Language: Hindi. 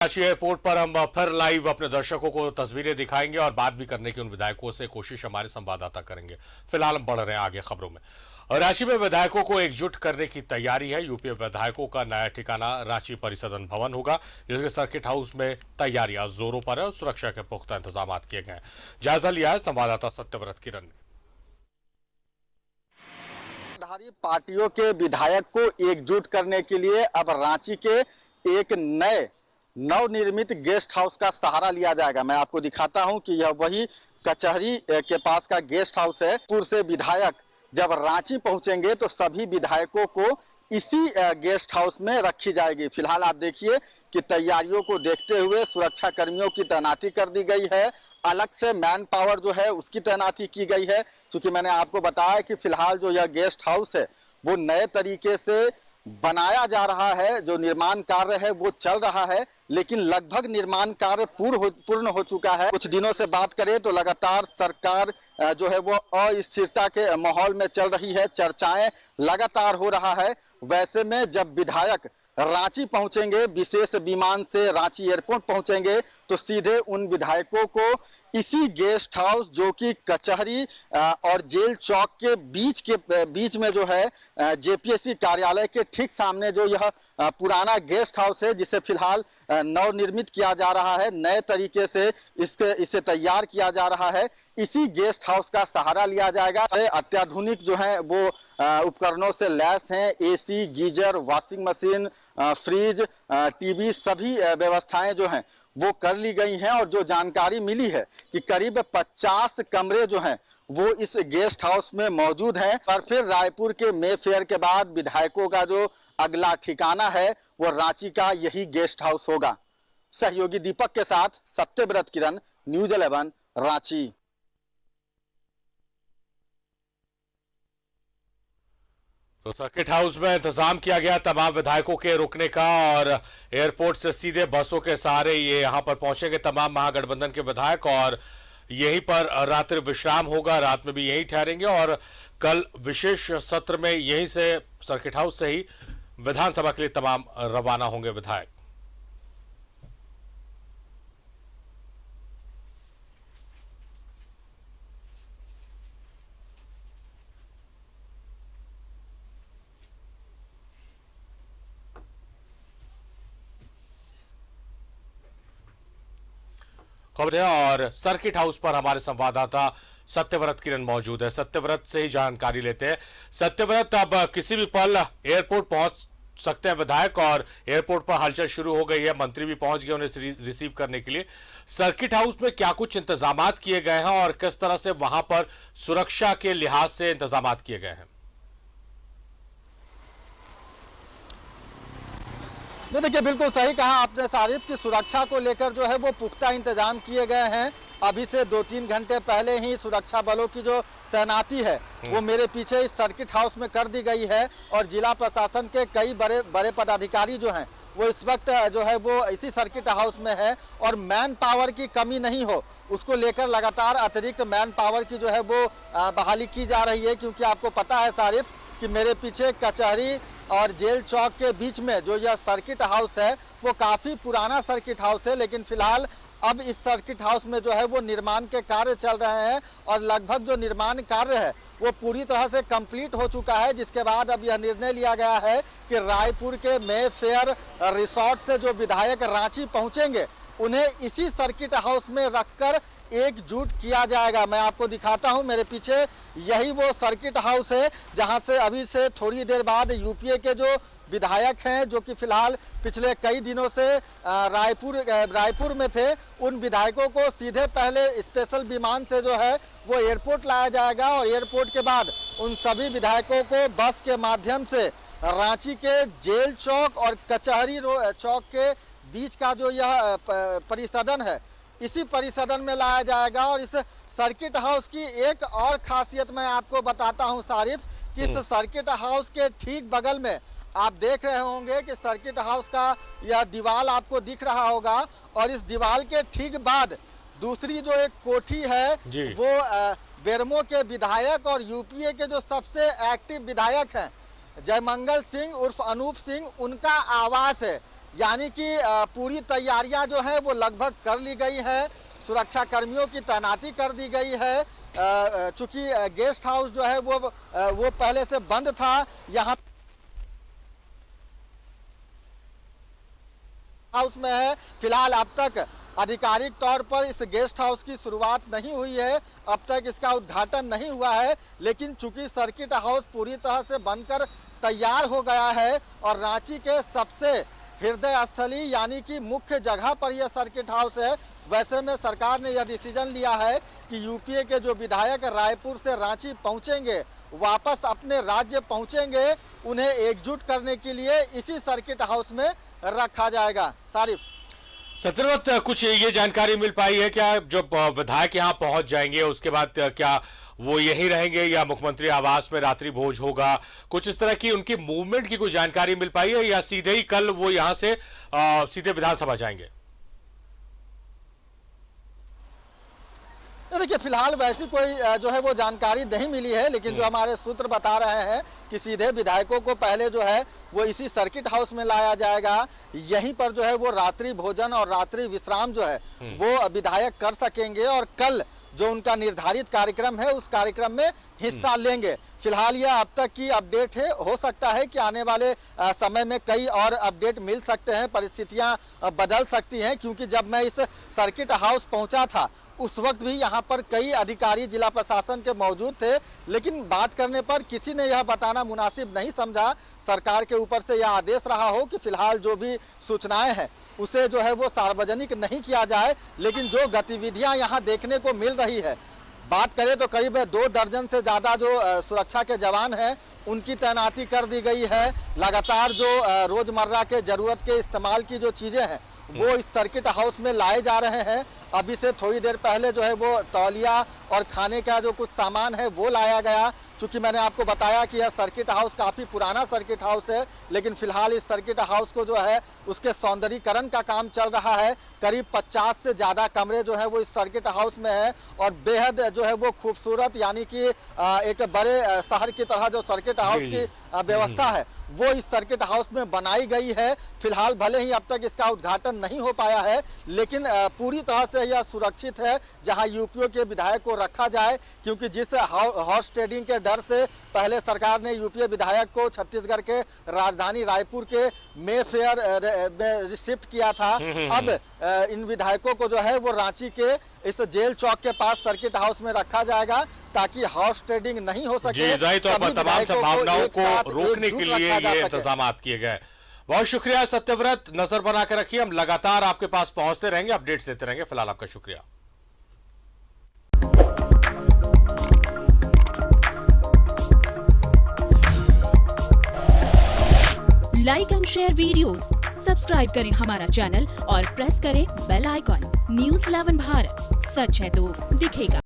रांची एयरपोर्ट पर हम फिर लाइव अपने दर्शकों को तस्वीरें दिखाएंगे और बात भी करने की उन विधायकों से कोशिश हमारे संवाददाता करेंगे। फिलहाल हम बढ़ रहे हैं आगे खबरों में। रांची में विधायकों को एकजुट करने की तैयारी है। यूपी विधायकों का नया ठिकाना रांची परिसदन भवन होगा, जिसके सर्किट हाउस में तैयारियां जोरों पर है और सुरक्षा के पुख्ता इंतजाम किए गए हैं। जायजा लिया है संवाददाता सत्यव्रत किरण ने। धारी पार्टियों के विधायक को एकजुट करने के लिए अब रांची के एक नए नवनिर्मित गेस्ट हाउस का सहारा लिया जाएगा। मैं आपको दिखाता हूं कि यह वही कचहरी के पास का गेस्ट हाउस है। पूर्व से विधायक जब रांची पहुंचेंगे तो सभी विधायकों को इसी गेस्ट हाउस में रखी जाएगी। फिलहाल आप देखिए कि तैयारियों को देखते हुए सुरक्षा कर्मियों की तैनाती कर दी गई है। अलग से मैन पावर जो है उसकी तैनाती की गई है, क्योंकि मैंने आपको बताया कि फिलहाल जो यह गेस्ट हाउस है वो नए तरीके से बनाया जा रहा है। जो निर्माण कार्य है वो चल रहा है, लेकिन लगभग निर्माण कार्य पूर्ण हो चुका है। कुछ दिनों से बात करें तो लगातार सरकार जो है वो अस्थिरता के माहौल में चल रही है, चर्चाएं लगातार हो रहा है। वैसे में जब विधायक रांची पहुंचेंगे, विशेष विमान से रांची एयरपोर्ट पहुंचेंगे, तो सीधे उन विधायकों को इसी गेस्ट हाउस जो कि कचहरी और जेल चौक के बीच में जो है जेपीएससी कार्यालय के ठीक सामने जो यह पुराना गेस्ट हाउस है, जिसे फिलहाल नवनिर्मित किया जा रहा है, नए तरीके से इसे तैयार किया जा रहा है। इसी गेस्ट हाउस का सहारा लिया जाएगा। अत्याधुनिक जो है वो उपकरणों से लैस हैं। AC, geyser, washing machine, fridge, TV, सभी व्यवस्थाएं जो हैं वो कर ली गई हैं। और जो जानकारी मिली है कि करीब 50 कमरे जो हैं वो इस गेस्ट हाउस में मौजूद हैं। और फिर रायपुर के मे फेयर के बाद विधायकों का जो अगला ठिकाना है वो रांची का यही गेस्ट हाउस होगा। सहयोगी दीपक के साथ सत्यव्रत किरण, न्यूज़ 11 रांची। तो सर्किट हाउस में इंतजाम किया गया तमाम विधायकों के रुकने का, और एयरपोर्ट से सीधे बसों के सहारे ये यहां पर पहुंचेंगे तमाम महागठबंधन के विधायक, और यहीं पर रात्रि विश्राम होगा। रात में भी यहीं ठहरेंगे और कल विशेष सत्र में यहीं से सर्किट हाउस से ही विधानसभा के लिए तमाम रवाना होंगे विधायक। खबर है और सर्किट हाउस पर हमारे संवाददाता सत्यव्रत किरण मौजूद है। सत्यव्रत से ही जानकारी लेते हैं। सत्यव्रत, अब किसी भी पल एयरपोर्ट पहुंच सकते हैं विधायक, और एयरपोर्ट पर हलचल शुरू हो गई है, मंत्री भी पहुंच गए उन्हें रिसीव करने के लिए। सर्किट हाउस में क्या कुछ इंतजाम किए गए हैं और किस तरह से वहां पर सुरक्षा के लिहाज से इंतजाम किए गए हैं? नहीं, देखिए बिल्कुल सही कहा आपने सारिफ की सुरक्षा को लेकर जो है वो पुख्ता इंतजाम किए गए हैं। अभी से 2-3 घंटे पहले ही सुरक्षा बलों की जो तैनाती है वो मेरे पीछे इस सर्किट हाउस में कर दी गई है। और जिला प्रशासन के कई बड़े बड़े पदाधिकारी जो हैं वो इस वक्त जो है वो इसी सर्किट हाउस में है। और मैन पावर की कमी नहीं हो उसको लेकर लगातार अतिरिक्त मैन पावर की जो है वो बहाली की जा रही है। क्योंकि आपको पता है सारिफ कि मेरे पीछे कचहरी और जेल चौक के बीच में जो यह सर्किट हाउस है वो काफ़ी पुराना सर्किट हाउस है, लेकिन फिलहाल अब इस सर्किट हाउस में जो है वो निर्माण के कार्य चल रहे हैं। और लगभग जो निर्माण कार्य है वो पूरी तरह से कंप्लीट हो चुका है, जिसके बाद अब यह निर्णय लिया गया है कि रायपुर के मे फेयर रिसोर्ट से जो विधायक रांची पहुंचेंगे उन्हें इसी सर्किट हाउस में रखकर एकजुट किया जाएगा। मैं आपको दिखाता हूं, मेरे पीछे यही वो सर्किट हाउस है जहां से अभी से थोड़ी देर बाद यूपीए के जो विधायक हैं जो कि फिलहाल पिछले कई दिनों से रायपुर में थे, उन विधायकों को सीधे पहले स्पेशल विमान से जो है वो एयरपोर्ट लाया जाएगा। और एयरपोर्ट के बाद उन सभी विधायकों को बस के माध्यम से रांची के जेल चौक और कचहरी चौक के बीच का जो यह परिसदन है इसी परिसदन में लाया जाएगा। और इस सर्किट हाउस की एक और खासियत मैं आपको बताता हूं सारिफ, कि इस सर्किट हाउस के ठीक बगल में आप देख रहे होंगे कि सर्किट हाउस का यह दीवार आपको दिख रहा होगा, और इस दीवार के ठीक बाद दूसरी जो एक कोठी है वो बेरमो के विधायक और यूपीए के जो सबसे एक्टिव विधायक हैं जयमंगल सिंह उर्फ अनूप सिंह, उनका आवास है। यानी कि पूरी तैयारियां जो है वो लगभग कर ली गई है, सुरक्षा कर्मियों की तैनाती कर दी गई है। चूंकि गेस्ट हाउस जो है वो पहले से बंद था, यहाँ हाउस में है। फिलहाल अब तक आधिकारिक तौर पर इस गेस्ट हाउस की शुरुआत नहीं हुई है, अब तक इसका उद्घाटन नहीं हुआ है, लेकिन चूंकि सर्किट हाउस पूरी तरह से बनकर तैयार हो गया है और रांची के सबसे हृदय स्थली यानी कि मुख्य जगह पर यह सर्किट हाउस है, वैसे में सरकार ने यह डिसीजन लिया है कि यूपीए के जो विधायक रायपुर से रांची पहुंचेंगे, वापस अपने राज्य पहुंचेंगे, उन्हें एकजुट करने के लिए इसी सर्किट हाउस में रखा जाएगा। सारिफ, सत्यव्रत, कुछ ये जानकारी मिल पाई है क्या, जब विधायक यहाँ पहुंच जाएंगे उसके बाद क्या वो यहीं रहेंगे या मुख्यमंत्री आवास में रात्रि भोज होगा? कुछ इस तरह की उनकी मूवमेंट की कोई जानकारी मिल पाई है या सीधे ही कल वो यहाँ से सीधे विधानसभा जाएंगे? देखिए, फिलहाल वैसी कोई जो है वो जानकारी नहीं मिली है, लेकिन जो हमारे सूत्र बता रहे हैं कि सीधे विधायकों को पहले जो है वो इसी सर्किट हाउस में लाया जाएगा, यहीं पर जो है वो रात्रि भोजन और रात्रि विश्राम जो है वो विधायक कर सकेंगे और कल जो उनका निर्धारित कार्यक्रम है उस कार्यक्रम में हिस्सा लेंगे। फिलहाल यह अब तक की अपडेट है, हो सकता है कि आने वाले समय में कई और अपडेट मिल सकते हैं, परिस्थितियां बदल सकती हैं, क्योंकि जब मैं इस सर्किट हाउस पहुंचा था उस वक्त भी यहाँ पर कई अधिकारी जिला प्रशासन के मौजूद थे, लेकिन बात करने पर किसी ने यह बताना मुनासिब नहीं समझा, सरकार के ऊपर से यह आदेश रहा हो कि फिलहाल जो भी सूचनाएं हैं उसे जो है वो सार्वजनिक नहीं किया जाए। लेकिन जो गतिविधियां यहाँ देखने को मिल रही है, बात करें तो करीब 2 दर्जन से ज्यादा जो सुरक्षा के जवान हैं उनकी तैनाती कर दी गई है। लगातार जो रोजमर्रा के जरूरत के इस्तेमाल की जो चीजें हैं वो इस सर्किट हाउस में लाए जा रहे हैं। अभी से थोड़ी देर पहले जो है वो तौलिया और खाने का जो कुछ सामान है वो लाया गया। चूंकि मैंने आपको बताया कि यह सर्किट हाउस काफी पुराना सर्किट हाउस है, लेकिन फिलहाल इस सर्किट हाउस को जो है उसके सौंदर्यीकरण का काम चल रहा है। करीब 50 से ज्यादा कमरे जो है वो इस सर्किट हाउस में है और बेहद जो है वो खूबसूरत, यानी कि एक बड़े शहर की तरह जो सर्किट हाउस की व्यवस्था है वो इस सर्किट हाउस में बनाई गई है। फिलहाल भले ही अब तक इसका उद्घाटन नहीं हो पाया है, लेकिन पूरी तरह से यह सुरक्षित है जहां यूपीओ के विधायक को रखा जाए, क्योंकि जिस हॉर्स ट्रेडिंग के डर से पहले सरकार ने यूपीए विधायक को छत्तीसगढ़ के राजधानी रायपुर के मेफेयर में शिफ्ट किया था, अब इन विधायकों को जो है वो रांची के इस जेल चौक के पास सर्किट हाउस में रखा जाएगा ताकि हॉर्स ट्रेडिंग नहीं हो सके। जी, तौर पर तमाम संभावनाओं को रोकने के लिए ये इंतजाम किए गए। बहुत शुक्रिया सत्यव्रत, नजर बना के रखिए, हम लगातार आपके पास पहुंचते रहेंगे, अपडेट्स देते रहेंगे। फिलहाल आपका शुक्रिया। Like and share videos, subscribe करें हमारा चैनल और प्रेस करें बेल आइकॉन। News 11 भारत, सच है तो दिखेगा।